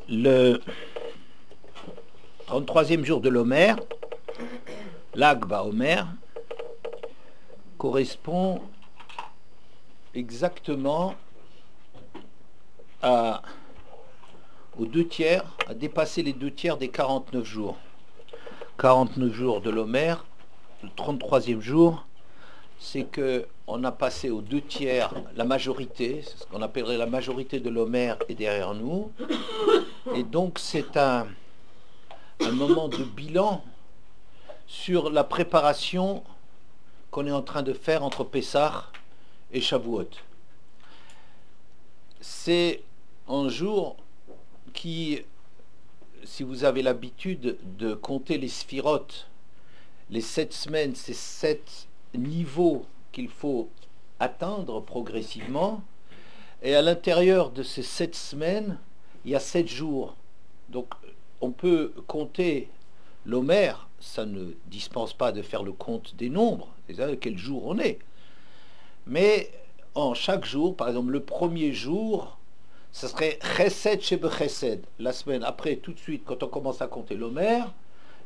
Le 33e jour de l'Omer, Lag BaOmer, correspond exactement aux 2/3, à dépasser les 2/3 des 49 jours. 49 jours de l'Omer, le 33e jour, c'est que on a passé aux 2/3, la majorité, c'est ce qu'on appellerait la majorité de l'Omer est derrière nous. Et donc c'est un moment de bilan sur la préparation qu'on est en train de faire entre Pessah et Shavuot. C'est un jour qui, si vous avez l'habitude de compter les sphirotes, les 7 semaines, ces 7 niveaux qu'il faut atteindre progressivement, et à l'intérieur de ces 7 semaines, il y a 7 jours. Donc on peut compter l'Omer, ça ne dispense pas de faire le compte des nombres, c'est-à-dire quel jour on est. Mais en chaque jour, par exemple le premier jour, ça serait Chesed Shebe Chesed. La semaine après, tout de suite, quand on commence à compter l'Omer,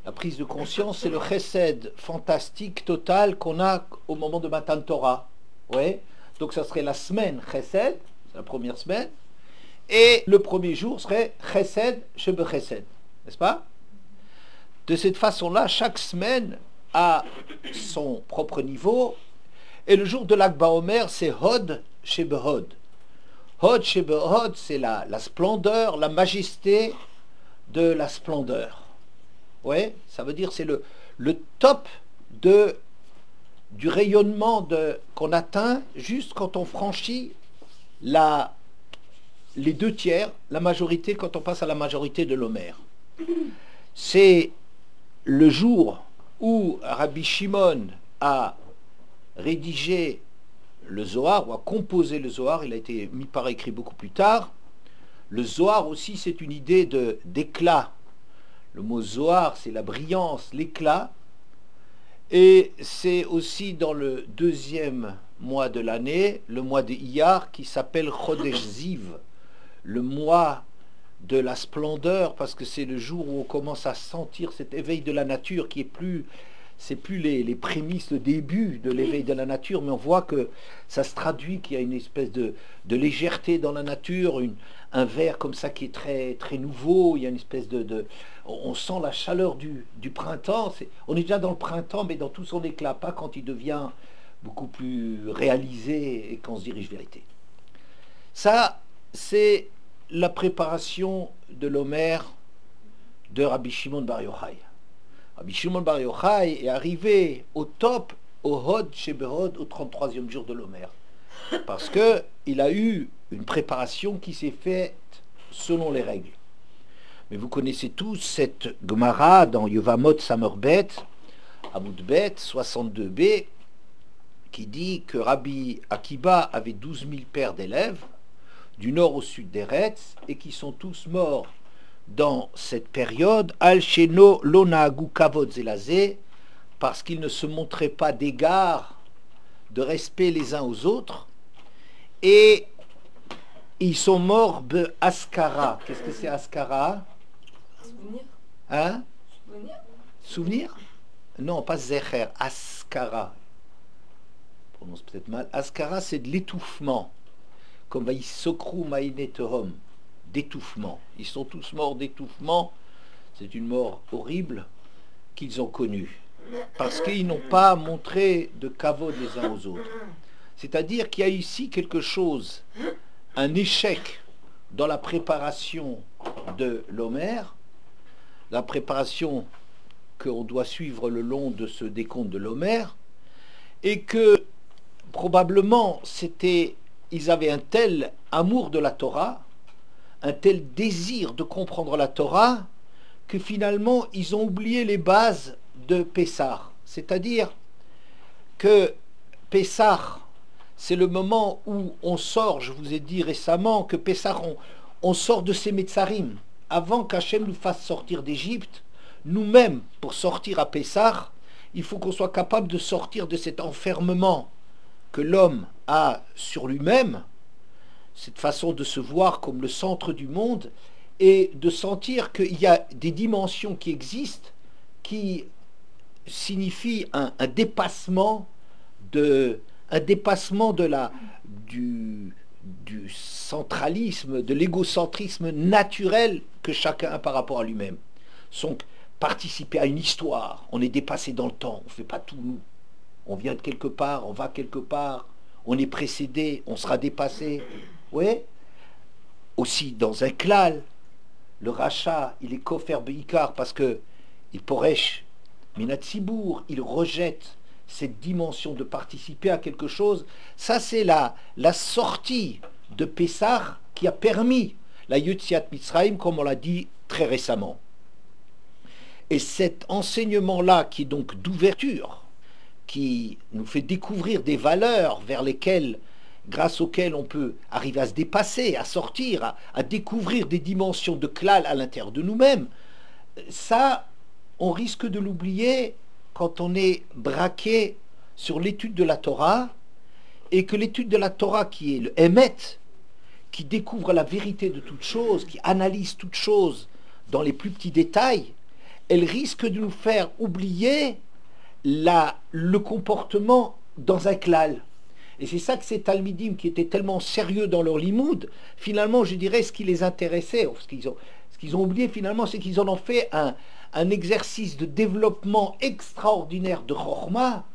la prise de conscience, c'est le Chesed fantastique total qu'on a au moment de Matan Torah. Ouais. Donc ça serait la semaine Chesed, c'est la première semaine, et le premier jour serait Chesed Shebe Chesed, n'est-ce pas? De cette façon-là, chaque semaine a son propre niveau, et le jour de Lag BaOmer, c'est Hod Shebe Hod. Hod Shebe Hod, c'est la splendeur, la majesté de la splendeur. Ouais, ça veut dire c'est le top du rayonnement qu'on atteint juste quand on franchit les 2/3, la majorité, quand on passe à la majorité de l'Omer. C'est le jour où Rabbi Shimon a rédigé le Zohar, ou a composé le Zohar, il a été mis par écrit beaucoup plus tard. Le Zohar aussi, c'est une idée d'éclat. Le mot Zohar, c'est la brillance, l'éclat. Et c'est aussi dans le 2e mois de l'année, le mois de Iyar, qui s'appelle Chodesh Ziv, le mois de la splendeur, parce que c'est le jour où on commence à sentir cet éveil de la nature qui est plus... C'est plus les prémices, le début de l'éveil de la nature, mais on voit que ça se traduit, qu'il y a une espèce de légèreté dans la nature, un vert comme ça qui est très, très nouveau, il y a une espèce on sent la chaleur du printemps, on est déjà dans le printemps, mais dans tout son éclat, pas quand il devient beaucoup plus réalisé et qu'on se dirige vers l'été. Ça, c'est la préparation de l'Omer de Rabbi Shimon Bar Yochai. Rabbi Shimon Bar Yochai est arrivé au top, au Hod Shebe Hod, au 33e jour de l'Omer. Parce qu'il a eu une préparation qui s'est faite selon les règles. Mais vous connaissez tous cette Gemara dans Yevamot Samerbet, Amud Bet, 62b, qui dit que Rabbi Akiba avait 12 000 pères d'élèves, du nord au sud d'Eretz, et qui sont tous morts dans cette période, Al Sheno Lonagu Kavod Zelazé, parce qu'ils ne se montraient pas d'égard, de respect les uns aux autres, et ils sont morts de Askara. Qu'est-ce que c'est Askara? Souvenir. Hein? Souvenir. Souvenir? Non, pas Zecher, Askara. Je prononce peut-être mal. Askara, c'est de l'étouffement, comme Vaïsokru Maïnetehom, d'étouffement. Ils sont tous morts d'étouffement. C'est une mort horrible qu'ils ont connue, parce qu'ils n'ont pas montré de kavod les uns aux autres. C'est-à-dire qu'il y a ici quelque chose, un échec dans la préparation de l'Omer, la préparation qu'on doit suivre le long de ce décompte de l'Omer, et que probablement ils avaient un tel amour de la Torah, un tel désir de comprendre la Torah, que finalement ils ont oublié les bases de Pessah. C'est-à-dire que Pessah, c'est le moment où on sort, je vous ai dit récemment que Pessah, on sort de ces Metzarim. Avant qu'Hachem nous fasse sortir d'Égypte, nous-mêmes, pour sortir à Pessah, il faut qu'on soit capable de sortir de cet enfermement que l'homme a sur lui-même, cette façon de se voir comme le centre du monde, et de sentir qu'il y a des dimensions qui existent qui signifient un dépassement du centralisme, de l'égocentrisme naturel que chacun a par rapport à lui-même. Donc, participer à une histoire, on est dépassé dans le temps, on ne fait pas tout nous. On vient de quelque part, on va quelque part, on est précédé, on sera dépassé. Oui. Aussi dans un klal, le rachat, il est kofer beikar parce que il poresh minatsibour, il rejette cette dimension de participer à quelque chose. Ça, c'est la sortie de Pessah qui a permis la Yetziat Mitzrayim, comme on l'a dit très récemment. Et cet enseignement-là, qui est donc d'ouverture, qui nous fait découvrir des valeurs vers lesquelles, grâce auxquelles on peut arriver à se dépasser, à sortir, à découvrir des dimensions de klal à l'intérieur de nous-mêmes, ça, on risque de l'oublier quand on est braqué sur l'étude de la Torah, et que l'étude de la Torah, qui est le Emet, qui découvre la vérité de toute chose, qui analyse toute chose dans les plus petits détails, elle risque de nous faire oublier le comportement dans un klal. Et c'est ça que ces talmidim qui étaient tellement sérieux dans leur limoud, finalement, je dirais, ce qui les intéressait, ce qu'ils ont oublié finalement, c'est qu'ils en ont fait un exercice de développement extraordinaire de Chokhmah,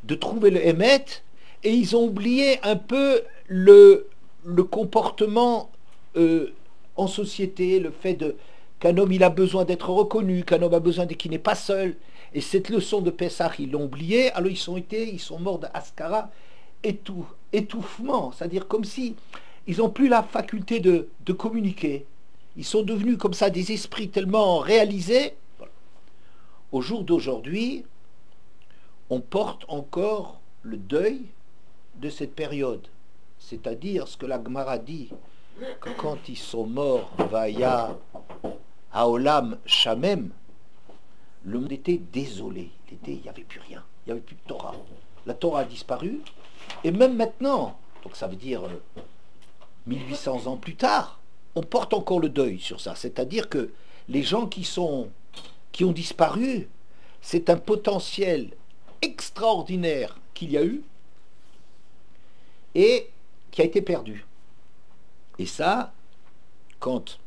de trouver le Emet, et ils ont oublié un peu le comportement en société, le fait qu'un homme il a besoin d'être reconnu, qu'un homme a besoin qu'il n'est pas seul. Et cette leçon de Pessah, ils l'ont oublié, alors ils sont morts d'Askara, étouffement, c'est-à-dire comme si ils n'ont plus la faculté de communiquer. Ils sont devenus comme ça des esprits tellement réalisés. Voilà. Au jour d'aujourd'hui, on porte encore le deuil de cette période. C'est-à-dire ce que la Gemara dit, que quand ils sont morts, Vaya Haolam Shamem, le monde était désolé. Il n'y avait plus rien. Il n'y avait plus de Torah. La Torah a disparu. Et même maintenant, donc ça veut dire 1800 ans plus tard, on porte encore le deuil sur ça. C'est-à-dire que les gens qui ont disparu, c'est un potentiel extraordinaire qu'il y a eu et qui a été perdu. Et ça, quand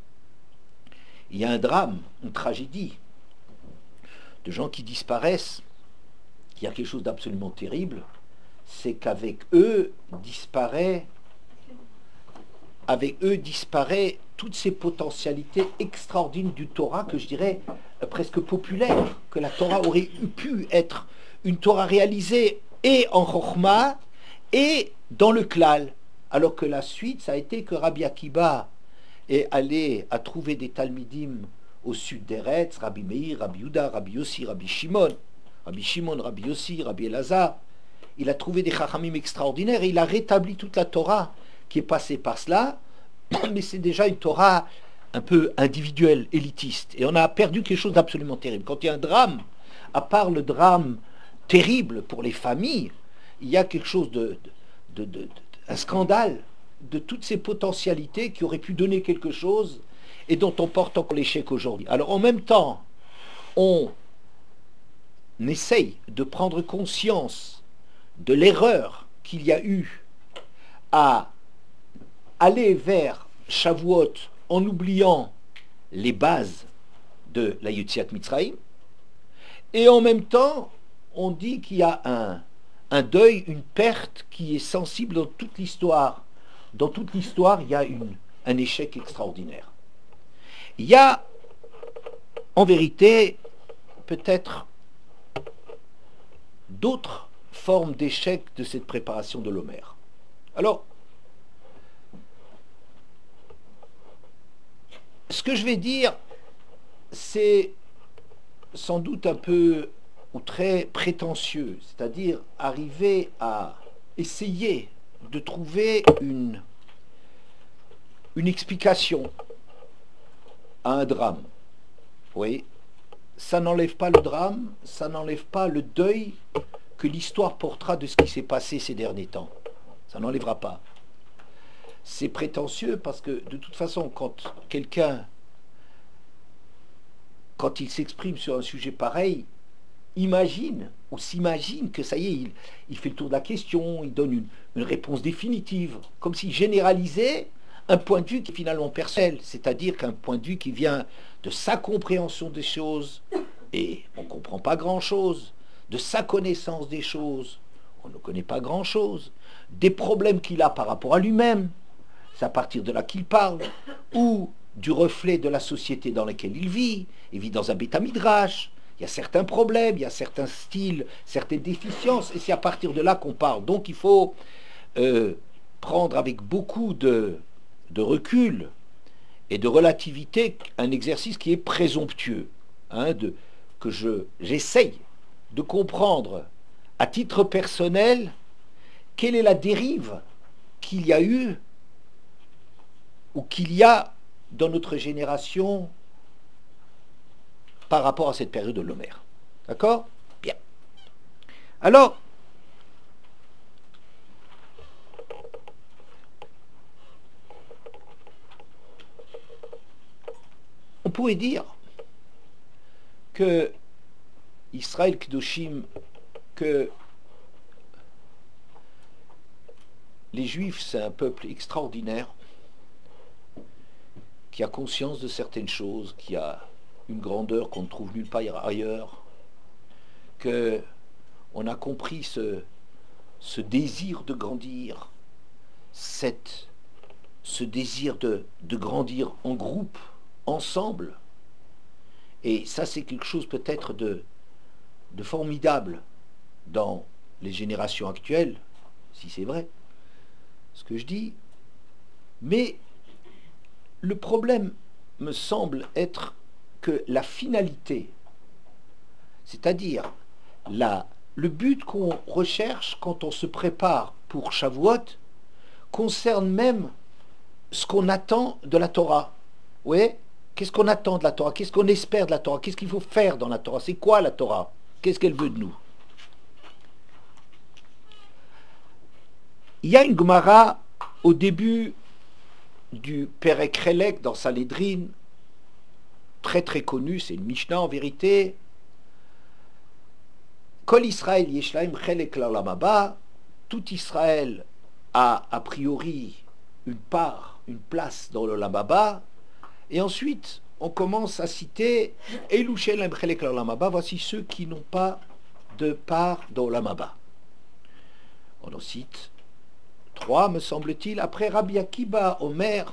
il y a un drame, une tragédie, de gens qui disparaissent, il y a quelque chose d'absolument terrible, c'est qu'avec eux disparaît toutes ces potentialités extraordinaires du Torah, que je dirais presque populaire, que la Torah aurait pu être une Torah réalisée et en Chokhmah et dans le Klal, alors que la suite, ça a été que Rabbi Akiba est allé à trouver des Talmidim au sud d'Eretz, Rabbi Meir, Rabbi Yuda, Rabbi Yossi, Rabbi Shimon, Rabbi Yossi, Rabbi Elazar. Il a trouvé des Chachamim extraordinaires et il a rétabli toute la Torah qui est passée par cela, mais c'est déjà une Torah un peu individuelle, élitiste. Et on a perdu quelque chose d'absolument terrible. Quand il y a un drame, à part le drame terrible pour les familles, il y a quelque chose un scandale de toutes ces potentialités qui auraient pu donner quelque chose et dont on porte encore l'échec aujourd'hui. Alors en même temps, on essaye de prendre conscience de l'erreur qu'il y a eu à aller vers Shavuot en oubliant les bases de la Yetziat Mitzrayim, et en même temps, on dit qu'il y a un deuil, une perte qui est sensible dans toute l'histoire. Dans toute l'histoire, il y a un échec extraordinaire. Il y a, en vérité, peut-être d'autres formes d'échec de cette préparation de l'Homer. Alors, ce que je vais dire, c'est sans doute un peu ou très prétentieux, c'est-à-dire arriver à essayer de trouver une explication à un drame. Oui, ça n'enlève pas le drame, ça n'enlève pas le deuil que l'histoire portera de ce qui s'est passé ces derniers temps. Ça n'enlèvera pas. C'est prétentieux parce que de toute façon, quand quelqu'un quand il s'exprime sur un sujet pareil, imagine ou s'imagine que ça y est, il fait le tour de la question, il donne une réponse définitive, comme s'il généralisait un point de vue qui est finalement personnel, c'est-à-dire qu'un point de vue qui vient de sa compréhension des choses, et on ne comprend pas grand-chose, de sa connaissance des choses, on ne connaît pas grand-chose, des problèmes qu'il a par rapport à lui-même, c'est à partir de là qu'il parle, ou du reflet de la société dans laquelle il vit dans un Beth Midrash, il y a certains problèmes, il y a certains styles, certaines déficiences, et c'est à partir de là qu'on parle. Donc il faut prendre avec beaucoup de recul et de relativité un exercice qui est présomptueux, hein, que j'essaye de comprendre à titre personnel quelle est la dérive qu'il y a eu ou qu'il y a dans notre génération par rapport à cette période de l'Homère. D'accord? Bien. Alors, on pourrait dire que Israël Kedoshim, que les Juifs, c'est un peuple extraordinaire qui a conscience de certaines choses, qui a une grandeur qu'on ne trouve nulle part ailleurs, qu'on a compris ce désir de grandir, ce désir de grandir en groupe, ensemble. Et ça, c'est quelque chose peut-être de formidable dans les générations actuelles, si c'est vrai, ce que je dis. Mais le problème me semble être que la finalité, c'est-à-dire le but qu'on recherche quand on se prépare pour Shavuot, concerne même ce qu'on attend de la Torah. Oui, qu'est-ce qu'on attend de la Torah? Qu'est-ce qu'on espère de la Torah? Qu'est-ce qu'il faut faire dans la Torah? C'est quoi la Torah? Qu'est-ce qu'elle veut de nous? Il y a une Gemara au début du Perek Chelek dans Sanhedrin, très très connue, c'est une Mishnah en vérité. Kol Israël Yeshlaim Chelek l'Olam Haba, tout Israël a priori une part, une place dans l'Olam Haba, et ensuite on commence à citer Elu She'en Chelek l'Olam Haba, voici ceux qui n'ont pas de part dans l'Olam Haba. On en cite 3, me semble-t-il, après Rabbi Akiba Omer,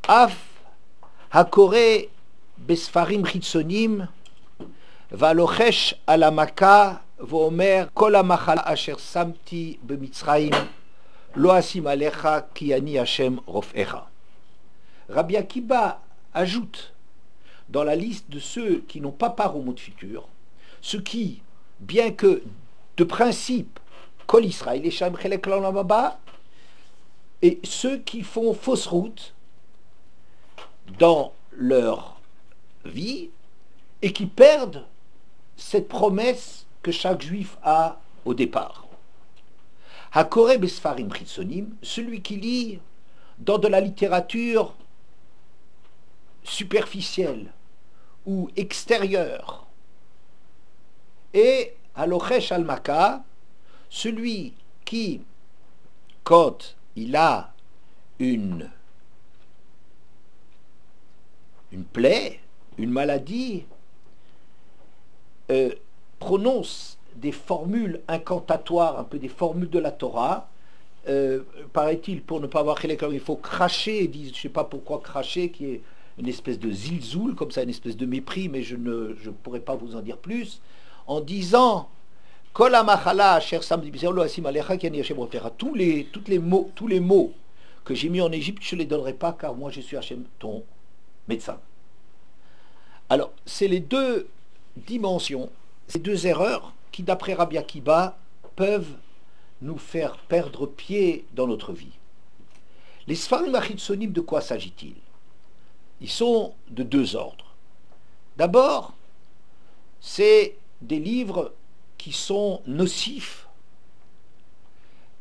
Af Hakore Besfarim Chitsonim, Valochesh Alamaka, Vomer Kol Amachala Asher Samti Bemitzraim, Lo Asim Alecha Ki Ani Hashem Rofecha. Rabbi Akiba ajoute dans la liste de ceux qui n'ont pas part au monde futur, ceux qui, bien que de principe, Kol Israël, Yeshlaim Chelek l'Olam Haba, et ceux qui font fausse route dans leur vie et qui perdent cette promesse que chaque juif a au départ. Hakore Besfarim Chitsonim, celui qui lit dans de la littérature superficielle ou extérieure, et Halochesh Almaka, celui qui, quand il a une plaie, une maladie, prononce des formules incantatoires, un peu des formules de la Torah. Paraît-il, pour ne pas avoir Chelek, il faut cracher, je ne sais pas pourquoi cracher, qui est une espèce de zilzoul, comme ça, une espèce de mépris, mais je ne pourrais pas vous en dire plus, en disant Kol Amachala Asher Samti Bemitzraim Lo Asim Alecha Ki Ani Hashem Rofecha. Tous les mots que j'ai mis en Égypte, je ne les donnerai pas, car moi je suis Hashem, ton médecin. Alors, c'est les deux dimensions, ces deux erreurs qui, d'après Rabbi Akiba, peuvent nous faire perdre pied dans notre vie. Les Sfarim Achitsonim, de quoi s'agit-il? Ils sont de deux ordres. D'abord, c'est des livres qui sont nocifs,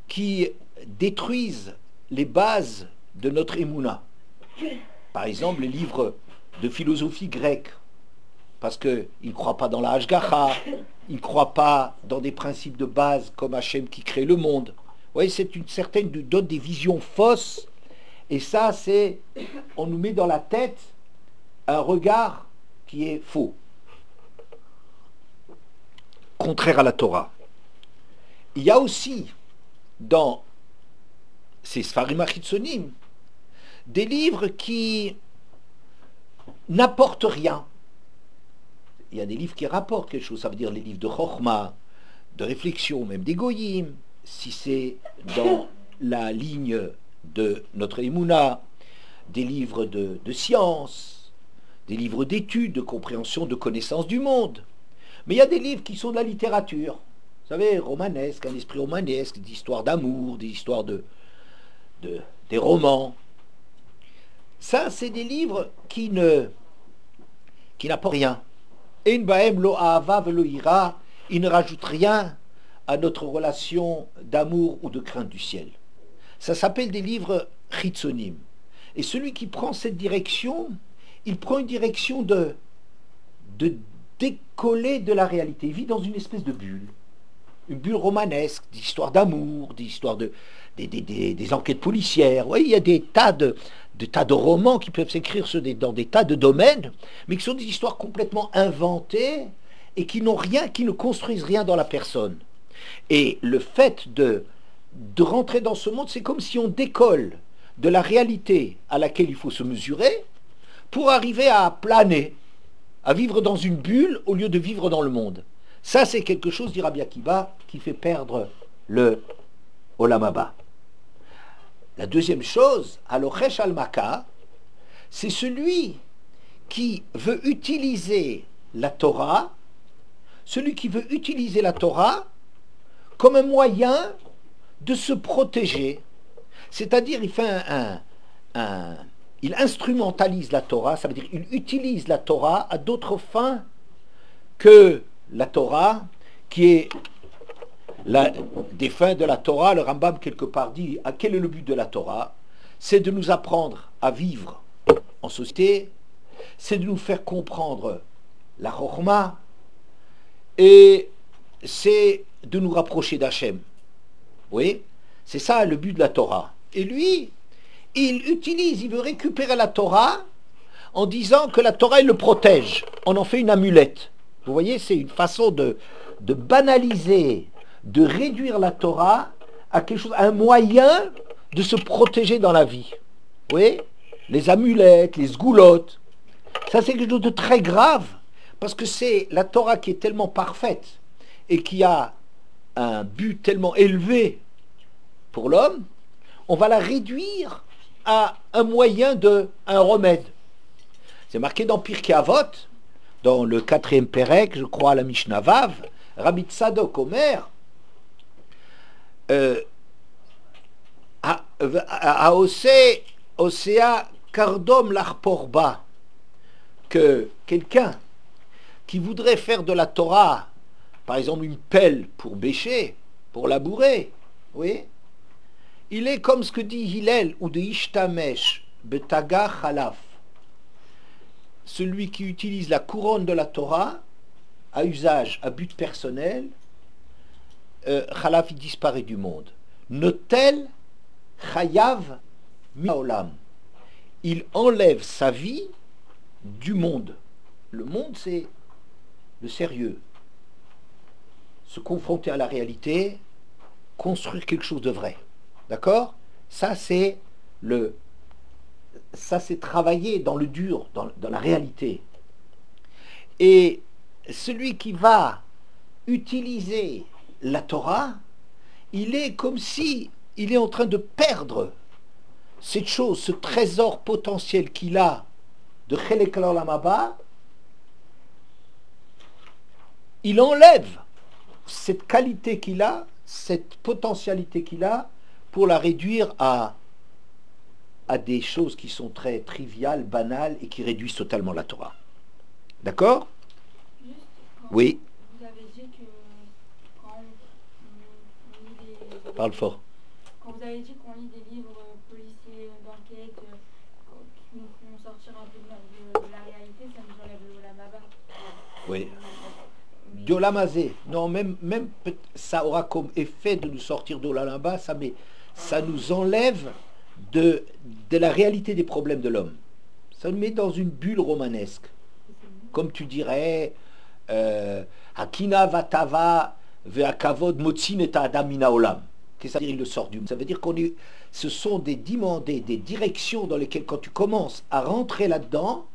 qui détruisent les bases de notre émouna. Par exemple, les livres de philosophie grecque, parce qu'ils ne croient pas dans la Hashgacha, ils ne croient pas dans des principes de base comme Hachem qui crée le monde. Vous voyez, c'est une certaine, donne des visions fausses, et ça, c'est, on nous met dans la tête un regard qui est faux, contraire à la Torah. Il y a aussi, dans ces Sfarim Achitzonim, des livres qui n'apportent rien. Il y a des livres qui rapportent quelque chose, ça veut dire les livres de Chochma, de réflexion, même des Goyim, si c'est dans la ligne de notre Emouna, des livres de science, des livres d'études, de compréhension, de connaissance du monde. Mais il y a des livres qui sont de la littérature, vous savez, romanesque, un esprit romanesque, des histoires d'amour, des histoires des romans. Ça, c'est des livres qui n'apportent rien. Et une baem lo ahava velo ira, il ne rajoute rien à notre relation d'amour ou de crainte du ciel. Ça s'appelle des livres chitzonim. Et celui qui prend cette direction, il prend une direction de décoller de la réalité. Il vit dans une espèce de bulle. Une bulle romanesque, d'histoires d'amour, d'histoires des enquêtes policières. Oui, il y a des tas de romans qui peuvent s'écrire dans des tas de domaines, mais qui sont des histoires complètement inventées et qui n'ont rien, qui ne construisent rien dans la personne. Et le fait de rentrer dans ce monde, c'est comme si on décolle de la réalité à laquelle il faut se mesurer pour arriver à planer, à vivre dans une bulle au lieu de vivre dans le monde. Ça, c'est quelque chose, dit Rabbi Akiva, qui fait perdre le Olam Haba. La deuxième chose, Alochesh al-Maka, c'est celui qui veut utiliser la Torah, comme un moyen de se protéger. C'est-à-dire, il fait il instrumentalise la Torah, ça veut dire il utilise la Torah à d'autres fins que la Torah, qui est des fins de la Torah. Le Rambam quelque part dit, quel est le but de la Torah? C'est de nous apprendre à vivre en société, c'est de nous faire comprendre la Chokhmah, et c'est de nous rapprocher d'Hachem. Oui, c'est ça le but de la Torah. Et lui, il veut récupérer la Torah en disant que la Torah, il le protège. On en fait une amulette. Vous voyez, c'est une façon de banaliser, de réduire la Torah à quelque chose, à un moyen de se protéger dans la vie. Vous voyez, les amulettes, les sgoulottes, ça c'est quelque chose de très grave, parce que c'est la Torah qui est tellement parfaite et qui a un but tellement élevé pour l'homme, on va la réduire à un moyen un remède. C'est marqué dans Pirkei Avot, dans le 4e Pérec, je crois, à la Mishnah Vav, Rabbi Tzadok Omer, Osea Kardom Larporba, que quelqu'un qui voudrait faire de la Torah, par exemple une pelle pour bêcher, pour labourer, oui, il est comme ce que dit Hillel ou de Ishtamesh, Betaga Chalaf, celui qui utilise la couronne de la Torah à usage, à but personnel, Chalaf, il disparaît du monde. Notel Chayav Mi'olam, il enlève sa vie du monde. Le monde, c'est le sérieux. Se confronter à la réalité, construire quelque chose de vrai. D'accord? Ça, c'est travailler dans le dur, dans la réalité. Et celui qui va utiliser la Torah, il est comme si il est en train de perdre cette chose, ce trésor potentiel qu'il a de Chelek Olam Haba. Il enlève cette qualité qu'il a, cette potentialité qu'il a, pour la réduire à des choses qui sont très triviales, banales, et qui réduisent totalement la Torah. D'accord? Oui. Vous avez dit que quand on lit Parle fort. quand vous avez dit qu'on lit des livres policiers d'enquête, qui nous font sortir un peu de la réalité, ça nous enlève le Olam Haba. Oui. Mais- D'Olamazé. Non, même ça aura comme effet de nous sortir d'Olalamba, ça nous enlève de la réalité des problèmes de l'homme. Ça nous met dans une bulle romanesque. Comme tu dirais, Hakina Vatava Ve'akavod Motsin et Adamina Olam. Qu'est-ce que ça veut dire? Il le sort du. Ça veut dire ce sont des directions dans lesquelles, quand tu commences à rentrer là-dedans,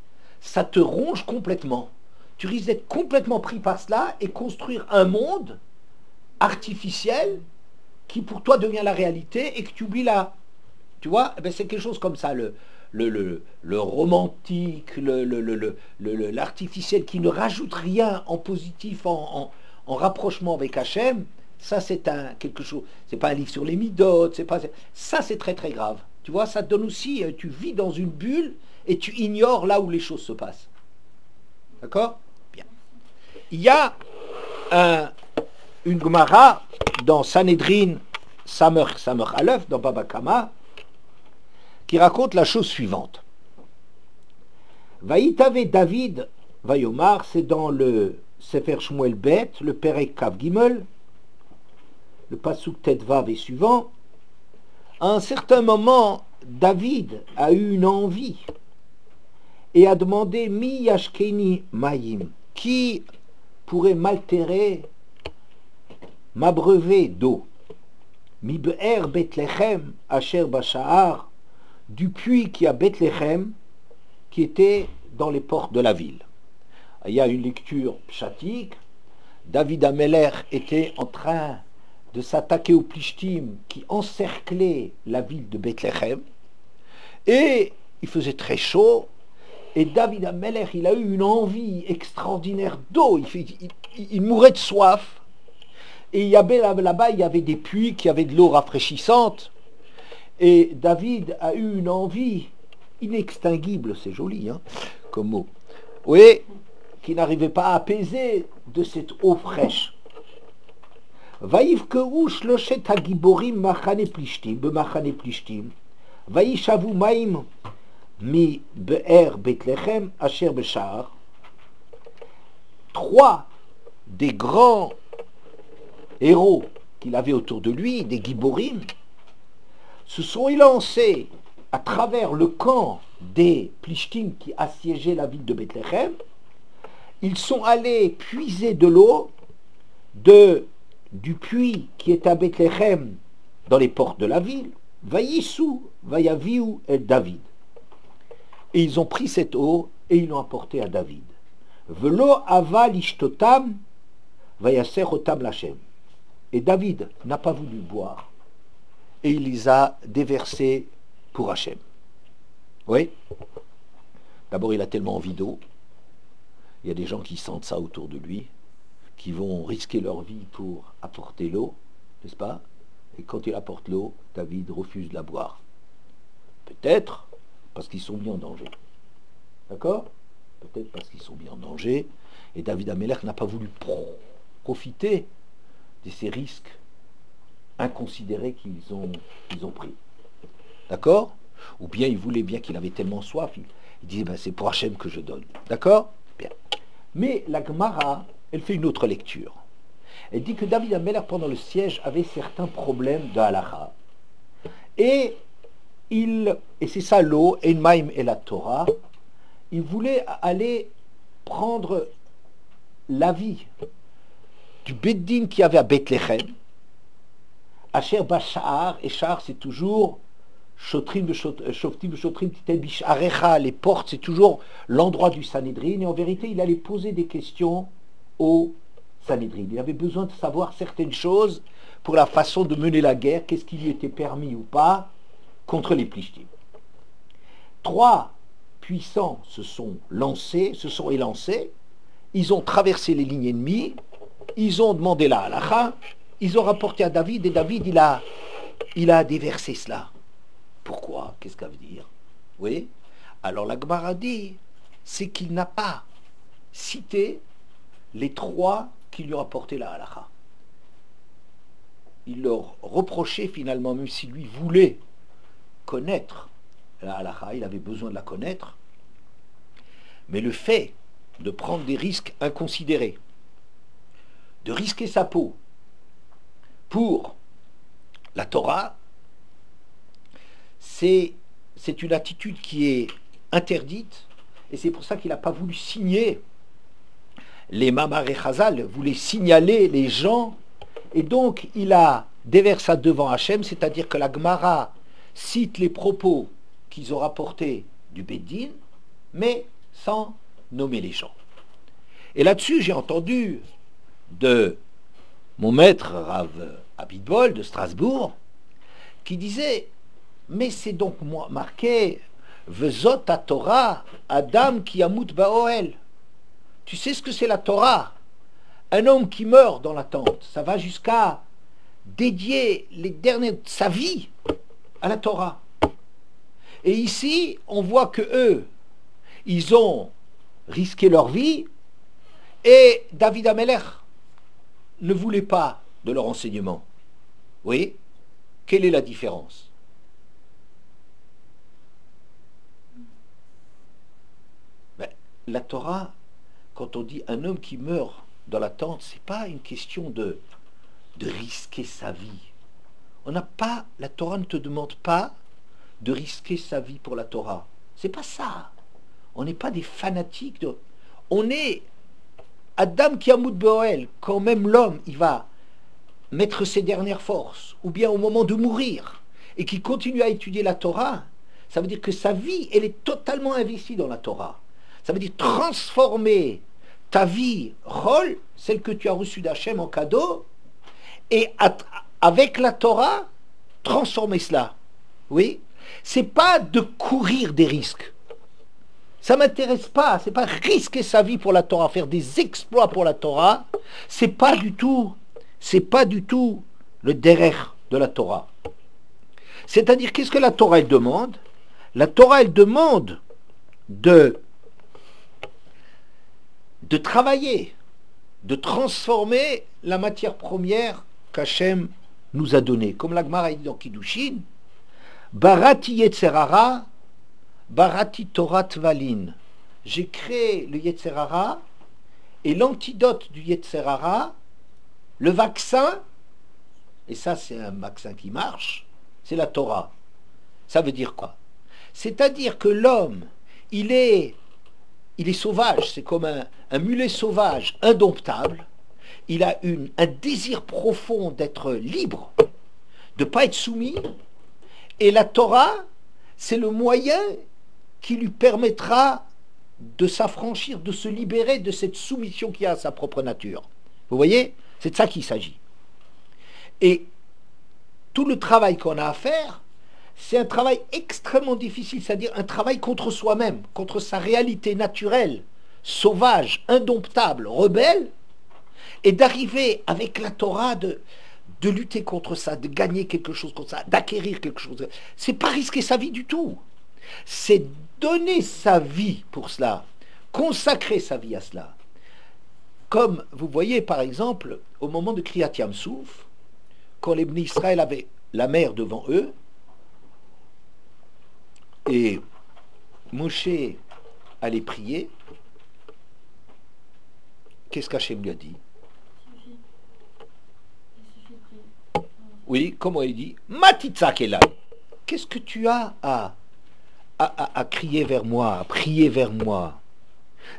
ça te ronge complètement. Tu risques d'être complètement pris par cela et construire un monde artificiel qui pour toi devient la réalité et que tu oublies là. Tu vois, eh ben, c'est quelque chose comme ça, le romantique, l'artificiel qui ne rajoute rien en positif, en rapprochement avec Hachem. Ça, c'est quelque chose. C'est pas un livre sur les midotes, ça, c'est très très grave. Tu vois, ça te donne aussi, tu vis dans une bulle et tu ignores là où les choses se passent. D'accord? Bien. Il y a une Gemara dans Sanhedrin Samer Aleph, dans Baba Kama, qui raconte la chose suivante. Vaïtave David Vayomar, c'est dans le Sefer Shmuel Bet, le Perek Kav Gimel, le Pasuk Tetvav et suivant. À un certain moment, David a eu une envie et a demandé Mi Yashkeni Mayim, qui pourrait m'altérer, m'abreuver d'eau. Mi Be'er Bethlehem Asher Bashahar, du puits qui est à Bethléem, qui était dans les portes de la ville. Il y a une lecture pshatique. David Ameler était en train de s'attaquer aux Plishtim qui encerclaient la ville de Bethléem. Et il faisait très chaud. Et David Ameler, il a eu une envie extraordinaire d'eau. Il mourait de soif. Et il y avait là-bas, il y avait des puits qui avaient de l'eau rafraîchissante. Et David a eu une envie inextinguible, c'est joli comme mot, oui, qui n'arrivait pas à apaiser de cette eau fraîche. Vaïv kerouch lochet hagiborim machane plishtim, bemachane plishtim, vaïshavu maim mi be'er Bethlehem asher beshar. 3 des grands héros qu'il avait autour de lui, des giborim, se sont élancés à travers le camp des Plishtim qui assiégeaient la ville de Bethléem. Ils sont allés puiser de l'eau du puits qui est à Bethléem dans les portes de la ville. Vaïssou, Vayaviou et David. Et ils ont pris cette eau et ils l'ont apportée à David. Velo aval ishtotam, vayaser otam lachem. Et David n'a pas voulu boire. Et il les a déversés pour Hachem. Oui. D'abord, il a tellement envie d'eau. Il y a des gens qui sentent ça autour de lui, qui vont risquer leur vie pour apporter l'eau, n'est-ce pas? Et quand il apporte l'eau, David refuse de la boire. Peut-être parce qu'ils sont mis en danger. D'accord? Peut-être parce qu'ils sont mis en danger. Et David Amelech n'a pas voulu profiter de ces risques inconsidérés qu'ils ont pris. D'accord? Ou bien il voulait bien qu'il avait tellement soif, il disait c'est pour Hachem que je donne. D'accord? Bien. Mais la Gemara, elle fait une autre lecture. Elle dit que David Ameler pendant le siège avait certains problèmes de halakha. Et c'est ça l'eau, Enmaim et la Torah, il voulait aller prendre l'avis du Beddin qui avait à Bethléem, Asher Bashar, et Shar c'est toujours Shoftim Shoftim Titel Bisharecha, les portes c'est toujours l'endroit du Sanhedrin, et en vérité il allait poser des questions au Sanhedrin. Il avait besoin de savoir certaines choses pour la façon de mener la guerre, qu'est-ce qui lui était permis ou pas contre les Plishtim. 3 puissants se sont élancés, ils ont traversé les lignes ennemies, ils ont demandé la halakha, ils ont rapporté à David, et David il a déversé cela. Pourquoi? Qu'est-ce que ça veut dire? Oui. Alors la Gemara dit, c'est qu'il n'a pas cité les 3 qui lui ont apporté la halakha. Il leur reprochait finalement, même si lui voulait connaître la halakha, il avait besoin de la connaître. Mais le fait de prendre des risques inconsidérés, de risquer sa peau pour la Torah, c'est une attitude qui est interdite, et c'est pour ça qu'il n'a pas voulu signer les Mamar et Chazal, voulait signaler les gens, et donc il a déversé devant Hachem, c'est-à-dire que la Gemara cite les propos qu'ils ont rapportés du Beddin, mais sans nommer les gens. Et là-dessus, j'ai entendu de mon maître Rav Abitbol de Strasbourg, qui disait, mais c'est donc marqué Vezot à Torah, Adam qui amut baoel. Tu sais ce que c'est la Torah? Un homme qui meurt dans la tente, ça va jusqu'à dédier les derniers de sa vie à la Torah. Et ici, on voit que eux, ils ont risqué leur vie, et David Amelech ne voulait pas de leur enseignement. Oui, quelle est la différence? Ben, la Torah, quand on dit un homme qui meurt dans la tente, c'est pas une question de risquer sa vie. On n'a pas, la Torah ne te demande pas de risquer sa vie pour la Torah. C'est pas ça. On n'est pas des fanatiques. On est Adam qui amut Boel, quand même l'homme, il va mettre ses dernières forces, ou bien au moment de mourir, et qui continue à étudier la Torah, ça veut dire que sa vie, elle est totalement investie dans la Torah. Ça veut dire transformer ta vie, rôle, celle que tu as reçue d'Hachem en cadeau, et avec la Torah, transformer cela. Oui, c'est pas de courir des risques. Ça m'intéresse pas. C'est pas risquer sa vie pour la Torah, faire des exploits pour la Torah. C'est pas du tout le derrière de la Torah. C'est-à-dire, qu'est-ce que la Torah elle demande? La Torah elle demande de travailler, de transformer la matière première qu'Hachem nous a donnée. Comme la Gemara dit dans Kiddushin, Barati Yetzerara, Barati Torah Tvalin. J'ai créé le Yetzerara, et l'antidote du Yetzerara, le vaccin, et ça c'est un vaccin qui marche, c'est la Torah. Ça veut dire quoi? C'est-à-dire que l'homme, il est sauvage, c'est comme un mulet sauvage, indomptable. Il a un désir profond d'être libre, de ne pas être soumis. Et la Torah, c'est le moyen qui lui permettra de s'affranchir, de se libérer de cette soumission qu'il a à sa propre nature. Vous voyez? C'est de ça qu'il s'agit. Et tout le travail qu'on a à faire, c'est un travail extrêmement difficile, c'est-à-dire un travail contre soi-même, contre sa réalité naturelle, sauvage, indomptable, rebelle, et d'arriver avec la Torah de lutter contre ça, de gagner quelque chose contre ça, d'acquérir quelque chose. C'est pas risquer sa vie du tout. C'est donner sa vie pour cela, consacrer sa vie à cela. Comme vous voyez par exemple, au moment de Kriyat Yam-Souf, quand les Bnei Israël avaient la mer devant eux, et Moshe allait prier, qu'est-ce qu'Hachem lui a dit? Oui, comment il dit? Matitzak est là. Qu'est-ce que tu as à crier vers moi, à prier vers moi?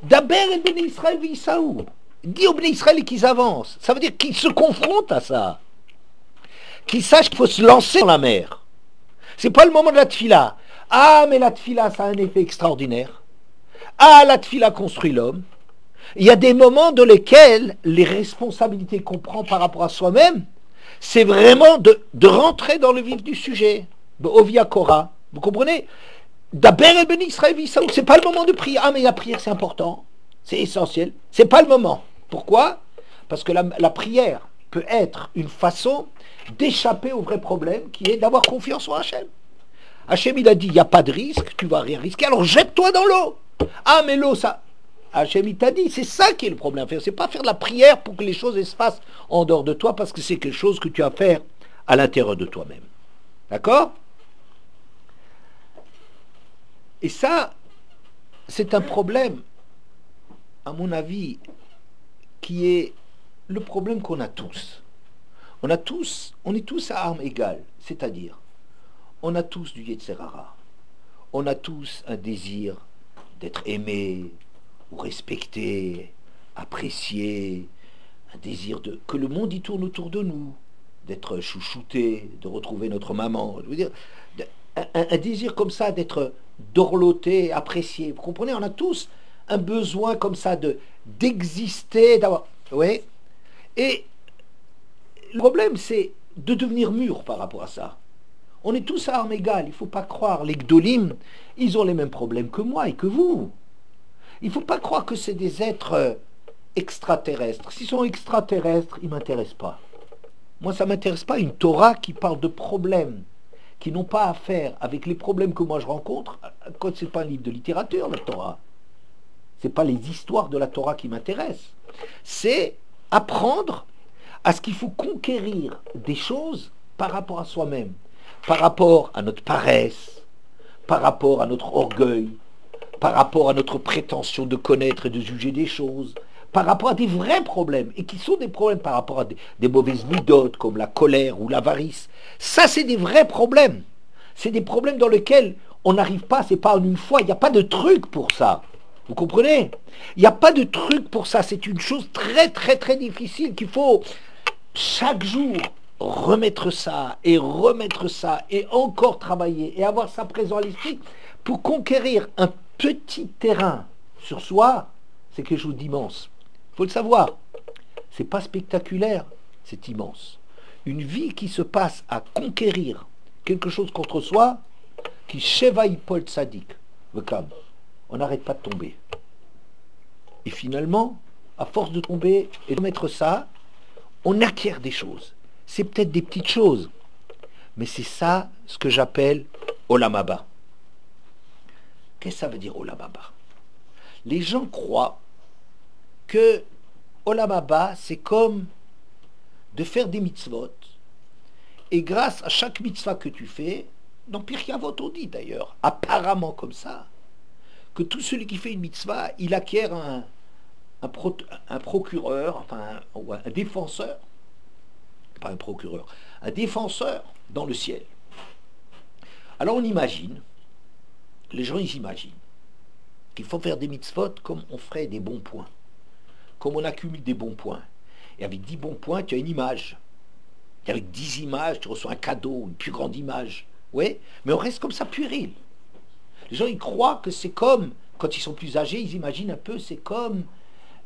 D'Aber et Bnei Israël v'Issaou. Dis aux Bnei Israël qu'ils avancent. Ça veut dire qu'ils se confrontent à ça. Qu'ils sachent qu'il faut se lancer dans la mer. C'est pas le moment de la tfila. Ah, mais la tfila, ça a un effet extraordinaire. Ah, la tfila construit l'homme. Il y a des moments dans lesquels les responsabilités qu'on prend par rapport à soi-même, c'est vraiment de rentrer dans le vif du sujet. Ovia Korah. Vous comprenez? D'Aber el Ben Israël v'Issaou. C'est pas le moment de prier. Ah, mais la prière, c'est important. C'est essentiel. C'est pas le moment. Pourquoi? Parce que la prière peut être une façon d'échapper au vrai problème qui est d'avoir confiance en Hachem. Hachem, il a dit, il n'y a pas de risque, tu vas rien risquer, alors jette-toi dans l'eau. Ah, mais l'eau, ça... Hachem, il t'a dit, c'est ça qui est le problème à faire. C'est pas faire de la prière pour que les choses se passent en dehors de toi, parce que c'est quelque chose que tu as à faire à l'intérieur de toi-même. D'accord? Et ça, c'est un problème, à mon avis, qui est le problème qu'on a tous. On est tous à armes égales, c'est-à-dire, on a tous du Yetzer Hara. On a tous un désir d'être aimé ou respecté, apprécié, un désir que le monde y tourne autour de nous, d'être chouchouté, de retrouver notre maman. Je veux dire, un désir comme ça d'être dorloté, apprécié. Vous comprenez, on a tous un besoin comme ça d'exister, d'avoir. Ouais. Et le problème, c'est de devenir mûr par rapport à ça. On est tous à armes égales, il ne faut pas croire. Les Gdolim, ils ont les mêmes problèmes que moi et que vous. Il ne faut pas croire que c'est des êtres extraterrestres. S'ils sont extraterrestres, ils ne m'intéressent pas. Moi, ça ne m'intéresse pas une Torah qui parle de problèmes qui n'ont pas à faire avec les problèmes que moi je rencontre. Quand ce n'est pas un livre de littérature, la Torah. Ce n'est pas les histoires de la Torah qui m'intéressent. C'est apprendre à ce qu'il faut conquérir des choses par rapport à soi-même, par rapport à notre paresse, par rapport à notre orgueil, par rapport à notre prétention de connaître et de juger des choses, par rapport à des vrais problèmes, et qui sont des problèmes par rapport à des mauvaises midotes, comme la colère ou l'avarice. Ça, c'est des vrais problèmes. C'est des problèmes dans lesquels on n'arrive pas, c'est pas en une fois, il n'y a pas de truc pour ça. Vous comprenez? Il n'y a pas de truc pour ça. C'est une chose très, très, très difficile qu'il faut chaque jour remettre ça et encore travailler et avoir ça présent à l'esprit pour conquérir un petit terrain sur soi. C'est quelque chose d'immense. Il faut le savoir. C'est pas spectaculaire, c'est immense. Une vie qui se passe à conquérir quelque chose contre soi, qui Sheva Ipol Tzadik, on n'arrête pas de tomber. Et finalement, à force de tomber et de mettre ça, on acquiert des choses. C'est peut-être des petites choses, mais c'est ça ce que j'appelle Olam Haba. Qu'est-ce que ça veut dire Olam Haba? Les gens croient que Olam Haba, c'est comme de faire des mitzvot, et grâce à chaque mitzvah que tu fais, dans Pirkei Avot on dit d'ailleurs, apparemment comme ça, que tout celui qui fait une mitzvah, il acquiert un procureur, enfin un défenseur, pas un procureur, un défenseur dans le ciel. Alors on imagine, les gens ils imaginent, qu'il faut faire des mitzvot comme on ferait des bons points, comme on accumule des bons points. Et avec 10 bons points, tu as une image. Et avec 10 images, tu reçois un cadeau, une plus grande image. Oui, mais on reste comme ça puéril. Les gens ils croient que c'est comme, quand ils sont plus âgés, ils imaginent un peu, c'est comme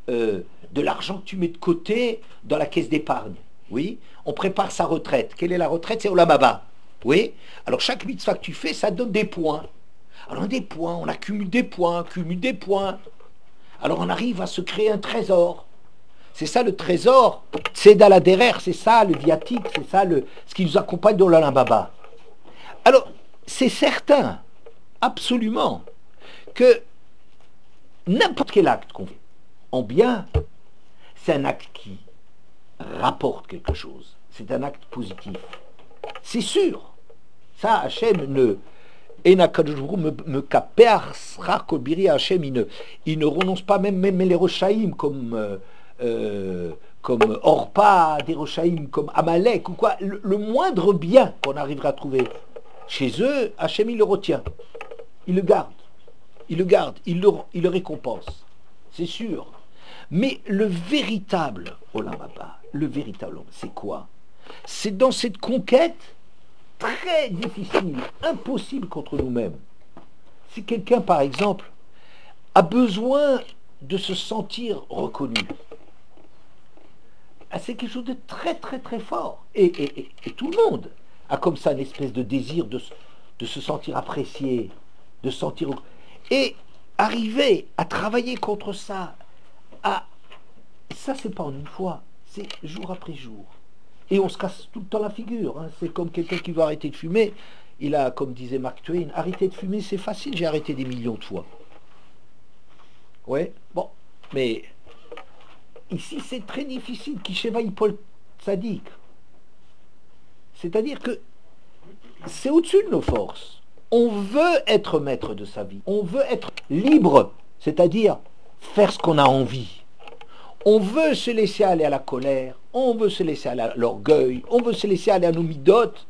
de l'argent que tu mets de côté dans la caisse d'épargne. Oui, on prépare sa retraite. Quelle est la retraite? C'est Olam Haba. Oui, alors chaque mitzvah que tu fais, ça donne des points. Alors des points, on accumule des points, Alors on arrive à se créer un trésor. C'est ça le trésor, c'est dans la derrière, c'est ça le viatique, c'est ça ce qui nous accompagne dans l'Olam Haba. Alors, c'est certain, absolument, que n'importe quel acte qu'on fait en bien, c'est un acte qui rapporte quelque chose. C'est un acte positif. C'est sûr. Ça, Hachem ne... il ne renonce pas même les Rochaïm comme Orpa, des Rochaïm comme Amalek ou quoi. Le moindre bien qu'on arrivera à trouver chez eux, Hachem il le retient. Il le garde. Il le récompense. C'est sûr. Mais le véritable Olam Haba, c'est quoi? C'est dans cette conquête très difficile, impossible contre nous-mêmes. Si quelqu'un, par exemple, a besoin de se sentir reconnu, c'est quelque chose de très très très fort. Et tout le monde a comme ça une espèce de désir de se sentir apprécié, de se sentir... Et arriver à travailler contre ça, ça c'est pas en une fois, c'est jour après jour. Et on se casse tout le temps la figure. Hein. C'est comme quelqu'un qui veut arrêter de fumer. Il a, comme disait Mark Twain, arrêter de fumer c'est facile, j'ai arrêté des millions de fois. Ouais, bon, mais ici c'est très difficile, qui Sheva Ipol Tzadik. C'est-à-dire que c'est au-dessus de nos forces. On veut être maître de sa vie. On veut être libre, c'est-à-dire faire ce qu'on a envie. On veut se laisser aller à la colère, on veut se laisser aller à l'orgueil, on veut se laisser aller à nos midotes,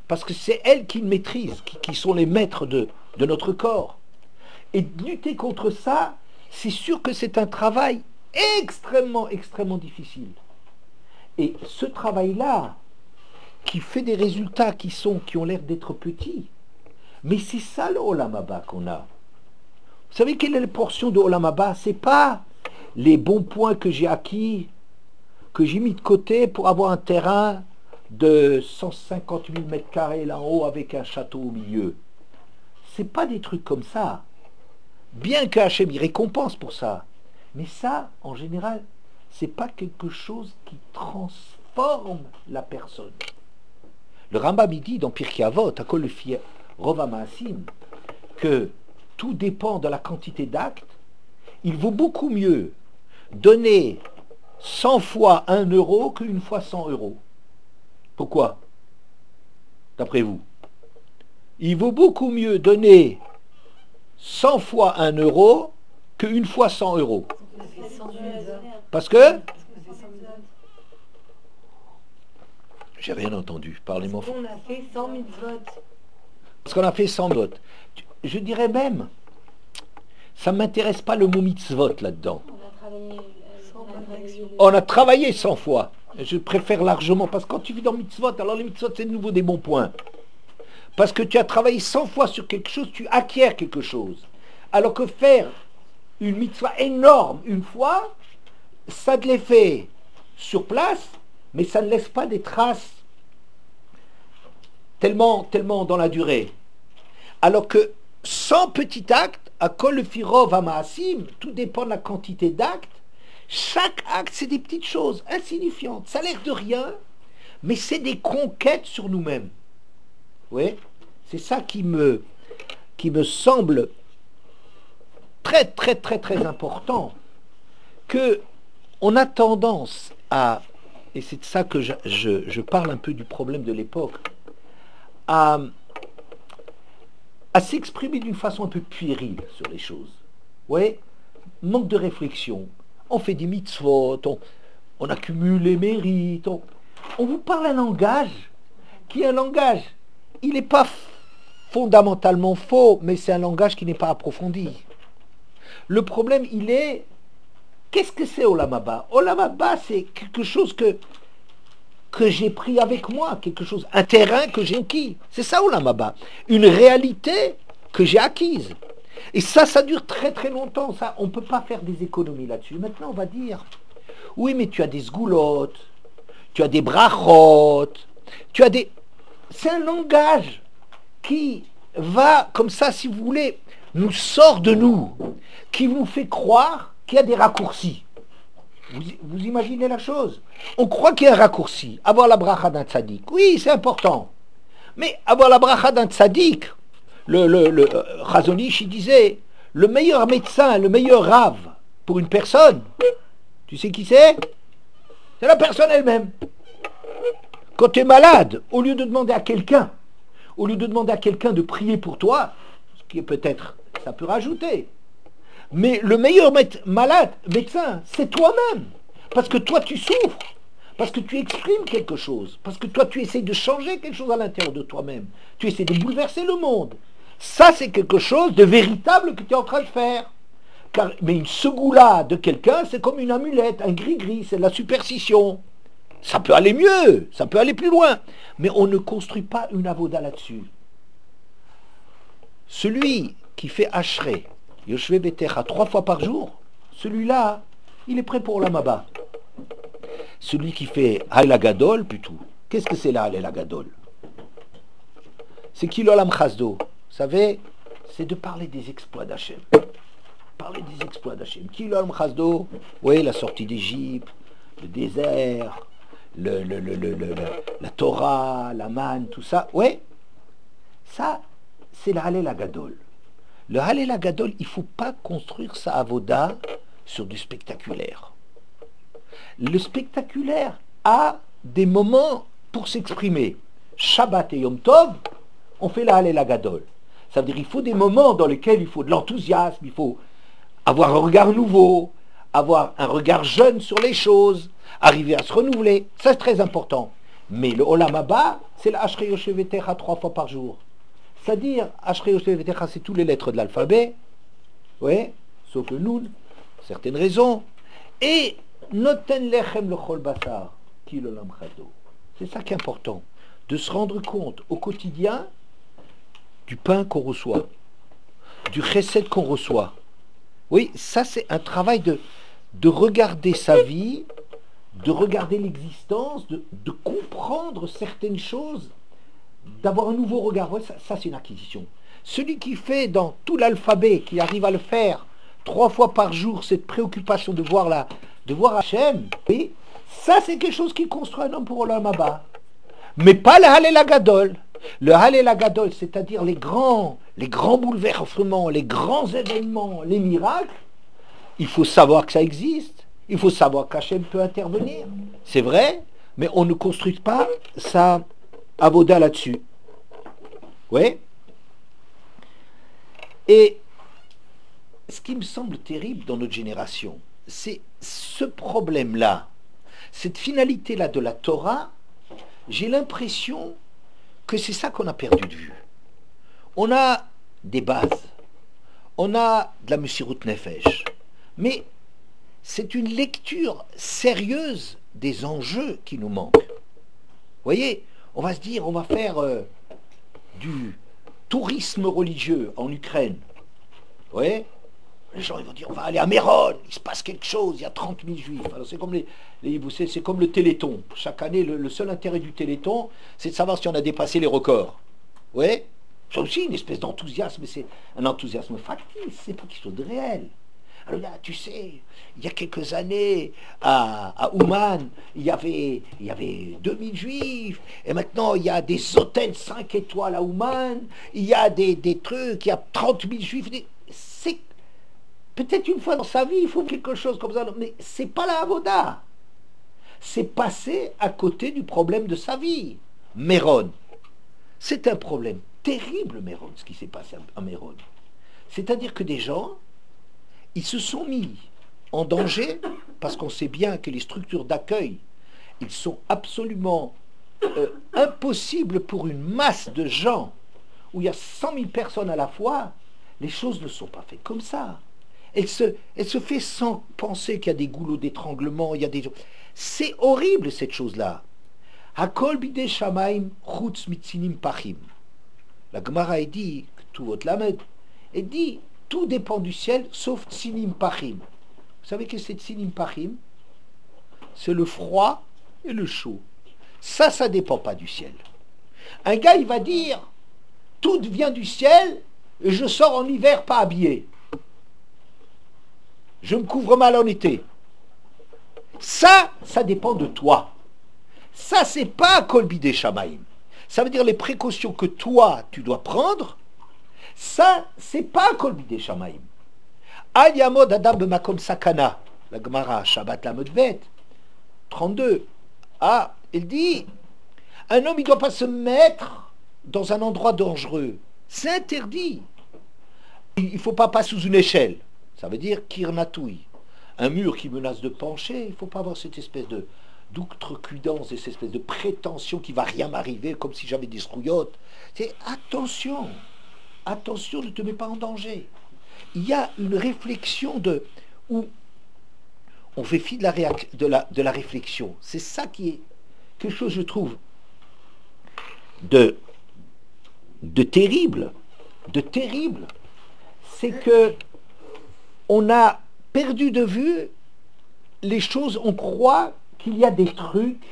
parce que c'est elles qui maîtrisent, qui sont les maîtres de notre corps. Et lutter contre ça, c'est sûr que c'est un travail extrêmement, extrêmement difficile. Et ce travail-là, qui fait des résultats qui ont l'air d'être petits, mais c'est ça le Olam Haba qu'on a. Vous savez quelle est la portion de Olam Haba? C'est pas les bons points que j'ai acquis, que j'ai mis de côté pour avoir un terrain de 150 000 mètres carrés là en haut avec un château au milieu. C'est pas des trucs comme ça. Bien que Hachem y récompense pour ça. Mais ça, en général, c'est pas quelque chose qui transforme la personne. Le Rambam dit dans Pirkei Avot, à Kol Lefi Rov HaMaasim, que tout dépend de la quantité d'actes. Il vaut beaucoup mieux donner 100 fois 1 euro qu'une fois 100 euros. Pourquoi? D'après vous? Il vaut beaucoup mieux donner 100 fois 1 euro qu'une fois 100 euros. Parce que j'ai rien entendu. Parlez-moi. On a fait 100 000 votes. Parce qu'on a fait 100 votes. Je dirais même, ça ne m'intéresse pas le mot mitzvot là-dedans. On a travaillé 100 fois. Je préfère largement, parce que quand tu vis dans mitzvot, alors les mitzvot c'est de nouveau des bons points. Parce que tu as travaillé 100 fois sur quelque chose, tu acquiers quelque chose. Alors que faire une mitzvah énorme une fois, ça te les fait sur place, mais ça ne laisse pas des traces tellement dans la durée. Alors que 100 petits actes, à Kol Lefi Rov HaMaasim, tout dépend de la quantité d'actes. Chaque acte, c'est des petites choses insignifiantes. Ça a l'air de rien, mais c'est des conquêtes sur nous-mêmes. Oui, c'est ça qui me semble très, très, très, très important. Que on a tendance à, et c'est de ça que je parle un peu du problème de l'époque, à s'exprimer d'une façon un peu puérile sur les choses. Oui, manque de réflexion. On fait des mitzvot, on accumule les mérites, on vous parle un langage qui est un langage, il n'est pas fondamentalement faux, mais c'est un langage qui n'est pas approfondi. Le problème, il est, qu'est-ce que c'est Olam Haba? Olam Haba, c'est quelque chose que j'ai pris avec moi, quelque chose, un terrain que j'ai acquis. C'est ça Olam Haba. Une réalité que j'ai acquise. Et ça dure très très longtemps. Ça, on ne peut pas faire des économies là-dessus. Maintenant, on va dire, oui, mais tu as des sgoulottes, tu as des brachot, tu as des... C'est un langage qui va, comme ça, si vous voulez, nous sort de nous, qui nous fait croire qu'il y a des raccourcis. Vous imaginez la chose? On croit qu'il y a un raccourci. Avoir la bracha d'un tzaddik, oui, c'est important. Mais avoir la bracha d'un tzaddik, le Chazon Ish, il disait, le meilleur médecin, le meilleur rave pour une personne, tu sais qui c'est? C'est la personne elle-même. Quand tu es malade, au lieu de demander à quelqu'un, de prier pour toi, ce qui est peut-être, ça peut rajouter, mais le meilleur médecin, c'est toi-même. Parce que toi, tu souffres. Parce que tu exprimes quelque chose. Parce que toi, tu essaies de changer quelque chose à l'intérieur de toi-même. Tu essaies de bouleverser le monde. Ça, c'est quelque chose de véritable que tu es en train de faire. Mais une segoula de quelqu'un, c'est comme une amulette, un gris-gris, c'est de la superstition. Ça peut aller mieux, ça peut aller plus loin. Mais on ne construit pas une avoda là-dessus. Celui qui fait Ashrei, Yoshve Betecha 3 fois par jour, celui-là, il est prêt pour Olam Haba. Celui qui fait Haïla Gadol, plutôt. Qu'est-ce que c'est là, Haïla Gadol? C'est qui l'Olam Chasdo? Vous savez, c'est de parler des exploits d'Hachem. Parler des exploits d'Hachem. Qui l'Olam Chasdo? Oui, la sortie d'Égypte, le désert, la Torah, la manne, tout ça. Oui, ça, c'est la Haïla Gadol. Le Haléla Gadol, il ne faut pas construire sa avoda sur du spectaculaire. Le spectaculaire a des moments pour s'exprimer. Shabbat et Yom Tov, on fait la Haléla Gadol. Ça veut dire qu'il faut des moments dans lesquels il faut de l'enthousiasme, il faut avoir un regard nouveau, avoir un regard jeune sur les choses, arriver à se renouveler. Ça, c'est très important. Mais le Olam Haba, c'est l'Ashrei Yoshevetecha 3 fois par jour. C'est-à-dire, Ashrei Yoshevetecha, c'est toutes les lettres de l'alphabet, oui, sauf le Nun, pour certaines raisons, et Noten Lechem Lechol Basar, qui l'Olam Chado. C'est ça qui est important, de se rendre compte au quotidien du pain qu'on reçoit, du chesed qu'on reçoit. Oui, ça c'est un travail de regarder sa vie, de regarder l'existence, de comprendre certaines choses, d'avoir un nouveau regard. Ouais, ça c'est une acquisition. Celui qui fait dans tout l'alphabet, qui arrive à le faire 3 fois par jour, cette préoccupation de voir Hachem, oui, ça c'est quelque chose qui construit un homme pour Olam Haba. Mais pas le Hallel Hagadol. Le Hallel Hagadol, c'est-à-dire les grands bouleversements, les grands événements, les miracles, il faut savoir que ça existe, il faut savoir qu'Hachem peut intervenir, c'est vrai, mais on ne construit pas sa avoda là-dessus. Oui. Et ce qui me semble terrible dans notre génération, c'est ce problème-là, cette finalité-là de la Torah. J'ai l'impression que c'est ça qu'on a perdu de vue. On a des bases, on a de la Messirut Nefesh, mais c'est une lecture sérieuse des enjeux qui nous manquent. Vous voyez, on va se dire, on va faire du tourisme religieux en Ukraine. Vous voyez, les gens ils vont dire, on va aller à Méron, il se passe quelque chose, il y a 30 000 juifs. Alors c'est comme c'est comme le Téléthon. Chaque année, le seul intérêt du Téléthon, c'est de savoir si on a dépassé les records. Vous voyez, c'est aussi une espèce d'enthousiasme, mais c'est un enthousiasme factice, c'est pas quelque chose de réel. Alors là, tu sais, il y a quelques années, à Ouman, il y avait 2000 juifs, et maintenant il y a des hôtels 5 étoiles à Ouman, il y a des trucs, il y a 30 000 juifs. C'est peut-être une fois dans sa vie, il faut quelque chose comme ça, mais c'est pas la avoda. C'est passer à côté du problème de sa vie. Méron, c'est un problème terrible, Méron, ce qui s'est passé à Méron. C'est-à-dire que des gens, ils se sont mis en danger parce qu'on sait bien que les structures d'accueil, ils sont absolument impossibles pour une masse de gens où il y a 100 000 personnes à la fois. Les choses ne sont pas faites comme ça. Elle se fait sans penser qu'il y a des goulots d'étranglement, il y a des... C'est horrible cette chose-là. Hakol bidei shamaim chutz mitzinim pachim. La Gemara dit, tout votre lamed, elle dit, tout dépend du ciel sauf tsinim pachim. Vous savez que c'est tsinim pachim? C'est le froid et le chaud. Ça dépend pas du ciel. Un gars, il va dire, tout vient du ciel et je sors en hiver pas habillé. Je me couvre mal en été. Ça dépend de toi. Ça, c'est pas Kol bidei shamaim. Ça veut dire les précautions que toi, tu dois prendre. Ça, c'est pas Kol bidei shamaim. Al yamod adam b'makom sakana. La Gemara, Shabbat Lamedvet, 32. Ah, il dit, un homme, il ne doit pas se mettre dans un endroit dangereux. C'est interdit. Il ne faut pas passer sous une échelle. Ça veut dire kirnatoui. Un mur qui menace de pencher, il ne faut pas avoir cette espèce d'outrecuidance et cette espèce de prétention qui ne va rien m'arriver, comme si j'avais des strouillottes. C'est attention, attention, ne te mets pas en danger. Il y a une réflexion où on fait fi de la réflexion. C'est ça qui est quelque chose, je trouve, de terrible. C'est que on a perdu de vue les choses, on croit qu'il y a des trucs,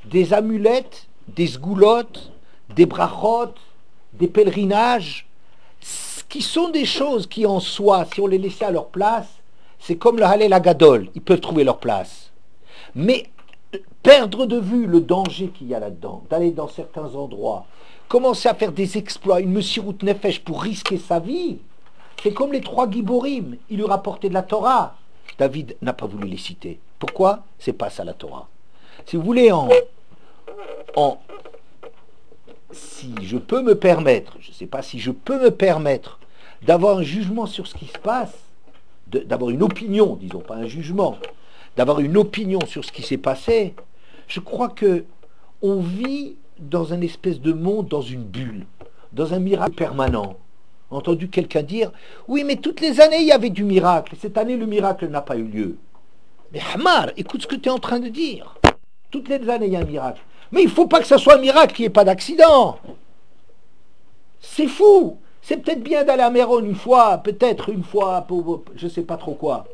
des amulettes, des sgoulottes, des brachot, des pèlerinages, qui sont des choses qui en soi, si on les laissait à leur place, c'est comme le Hallel Hagadol, ils peuvent trouver leur place. Mais perdre de vue le danger qu'il y a là-dedans, d'aller dans certains endroits, commencer à faire des exploits, une Messirut Nefesh pour risquer sa vie, c'est comme les 3 Giborim, il lui rapportait de la Torah. David n'a pas voulu les citer. Pourquoi? C'est pas ça la Torah. Si vous voulez, si je peux me permettre, je ne sais pas si je peux me permettre d'avoir un jugement sur ce qui se passe, d'avoir une opinion, disons, pas un jugement, d'avoir une opinion sur ce qui s'est passé, je crois que on vit dans un espèce de monde, dans une bulle, dans un miracle permanent. J'ai entendu quelqu'un dire, oui, mais toutes les années, il y avait du miracle. Cette année, le miracle n'a pas eu lieu. Mais Hamar, écoute ce que tu es en train de dire. Toutes les années, il y a un miracle. Mais il ne faut pas que ce soit un miracle, qu'il n'y ait pas d'accident. C'est fou. C'est peut-être bien d'aller à Méron une fois, peut-être une fois, pour je ne sais pas trop quoi.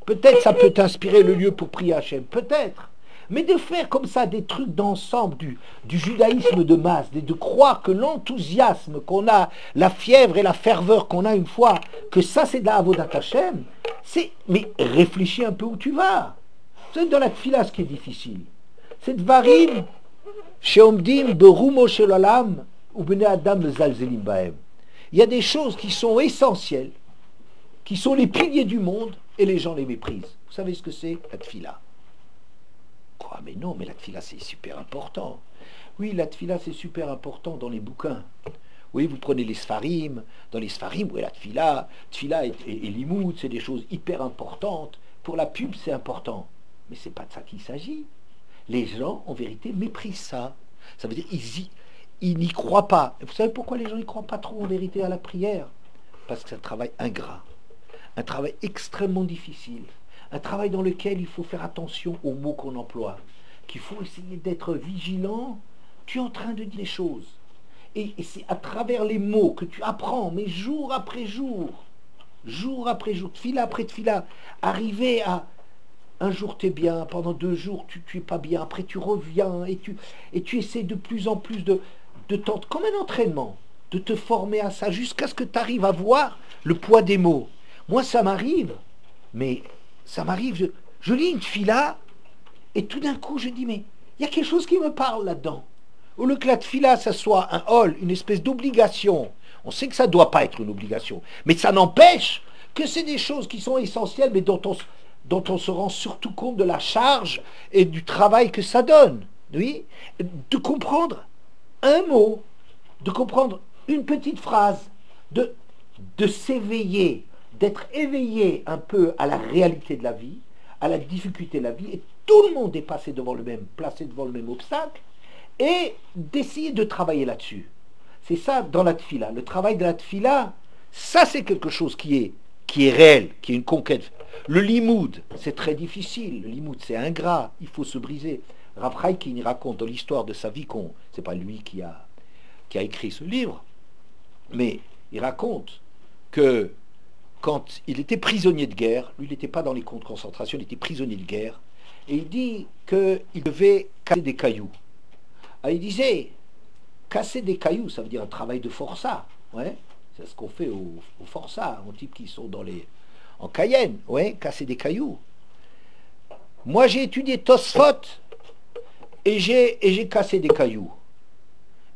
Peut-être ça peut t'inspirer le lieu pour prier Hachem, peut-être. Mais de faire comme ça des trucs d'ensemble du judaïsme de masse, de croire que l'enthousiasme qu'on a, la fièvre et la ferveur qu'on a une fois, que ça c'est de la avodat Hachem, mais réfléchis un peu où tu vas. C'est dans la tfila ce qui est difficile. C'est dvarim, sheomdim berumo shel olam, ou bnei adam mezalzelim bahem. Il y a des choses qui sont essentielles, qui sont les piliers du monde, et les gens les méprisent. Vous savez ce que c'est, la tfila? Quoi, mais non, mais la tfila c'est super important. Oui, la tfila c'est super important dans les bouquins. Oui, vous prenez les sfarim, dans les sfarim, oui, la tfila et limoud, c'est des choses hyper importantes. Pour la pub, c'est important. Mais c'est pas de ça qu'il s'agit. Les gens, en vérité, méprisent ça. Ça veut dire ils n'y croient pas. Et vous savez pourquoi les gens n'y croient pas trop en vérité à la prière? Parce que c'est un travail ingrat, un travail extrêmement difficile, un travail dans lequel il faut faire attention aux mots qu'on emploie, qu'il faut essayer d'être vigilant. Tu es en train de dire les choses. Et c'est à travers les mots que tu apprends, mais jour après jour, tfila après tfila, arriver à un jour tu es bien, pendant 2 jours tu es pas bien, après tu reviens et tu essaies de plus en plus de tenter, comme un entraînement, de te former à ça, jusqu'à ce que tu arrives à voir le poids des mots. Moi ça m'arrive, mais ça m'arrive, je lis une tfila, et tout d'un coup je dis, mais il y a quelque chose qui me parle là-dedans. Au lieu que la tfila, ça soit un hall, une espèce d'obligation. On sait que ça ne doit pas être une obligation, mais ça n'empêche que c'est des choses qui sont essentielles, mais dont on se rend surtout compte de la charge et du travail que ça donne. Oui, de comprendre un mot, de comprendre une petite phrase, de s'éveiller, d'être éveillé un peu à la réalité de la vie, à la difficulté de la vie, et tout le monde est placé devant le même obstacle, et d'essayer de travailler là-dessus. C'est ça dans la tfila. Le travail de la tfila, ça c'est quelque chose qui est réel, qui est une conquête. Le limoud, c'est très difficile. Le limoud, c'est ingrat, il faut se briser. Rav Chaikin raconte dans l'histoire de sa vie, c'est pas lui qui a écrit ce livre, mais il raconte que quand il était prisonnier de guerre, lui il n'était pas dans les camps de concentration, il était prisonnier de guerre, et il dit qu'il devait casser des cailloux. Alors il disait, casser des cailloux, ça veut dire un travail de forçat, ouais, c'est ce qu'on fait au forçat, aux types qui sont en Cayenne, ouais, casser des cailloux. Moi j'ai étudié Tosfot, et j'ai cassé des cailloux.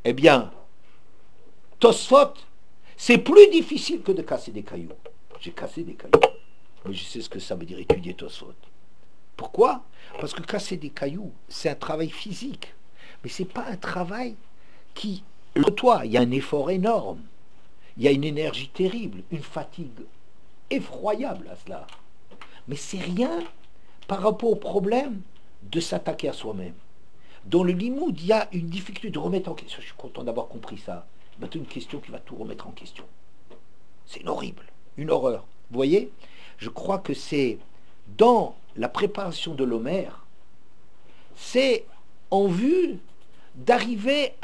Eh bien, Tosfot, c'est plus difficile que de casser des cailloux. J'ai cassé des cailloux. Mais je sais ce que ça veut dire étudier Tosfot. Pourquoi? Parce que casser des cailloux, c'est un travail physique. Mais ce n'est pas un travail qui... Toi, il y a un effort énorme. Il y a une énergie terrible, une fatigue effroyable à cela. Mais c'est rien par rapport au problème de s'attaquer à soi-même. Dans le limoud, il y a une difficulté de remettre en question. Je suis content d'avoir compris ça. Maintenant, une question qui va tout remettre en question. C'est horrible, une horreur. Vous voyez, je crois que c'est dans la préparation de l'Homère, c'est en vue d'arriver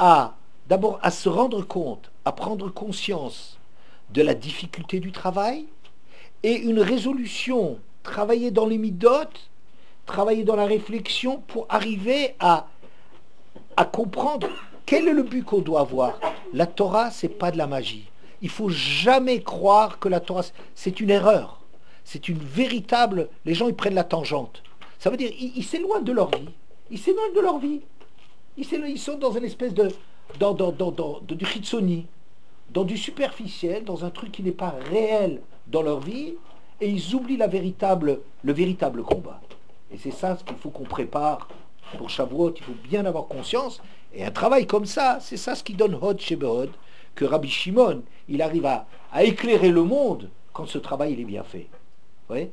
d'abord à se rendre compte, à prendre conscience de la difficulté du travail et une résolution, travailler dans les midotes, travailler dans la réflexion pour arriver à comprendre quel est le but qu'on doit avoir. La Torah, c'est pas de la magie. Il faut jamais croire que la Torah, c'est une erreur. C'est une véritable... Les gens, ils prennent la tangente. Ça veut dire, ils s'éloignent de leur vie. Ils s'éloignent de leur vie. Ils sont dans une espèce du chitsoni, dans du superficiel, dans un truc qui n'est pas réel dans leur vie, et ils oublient le véritable combat. Et c'est ça ce qu'il faut qu'on prépare Pour Shavuot, il faut bien avoir conscience. Et un travail comme ça, c'est ça ce qui donne Hod Shebehod, que Rabbi Shimon, il arrive à éclairer le monde quand ce travail il est bien fait. Vous voyez ?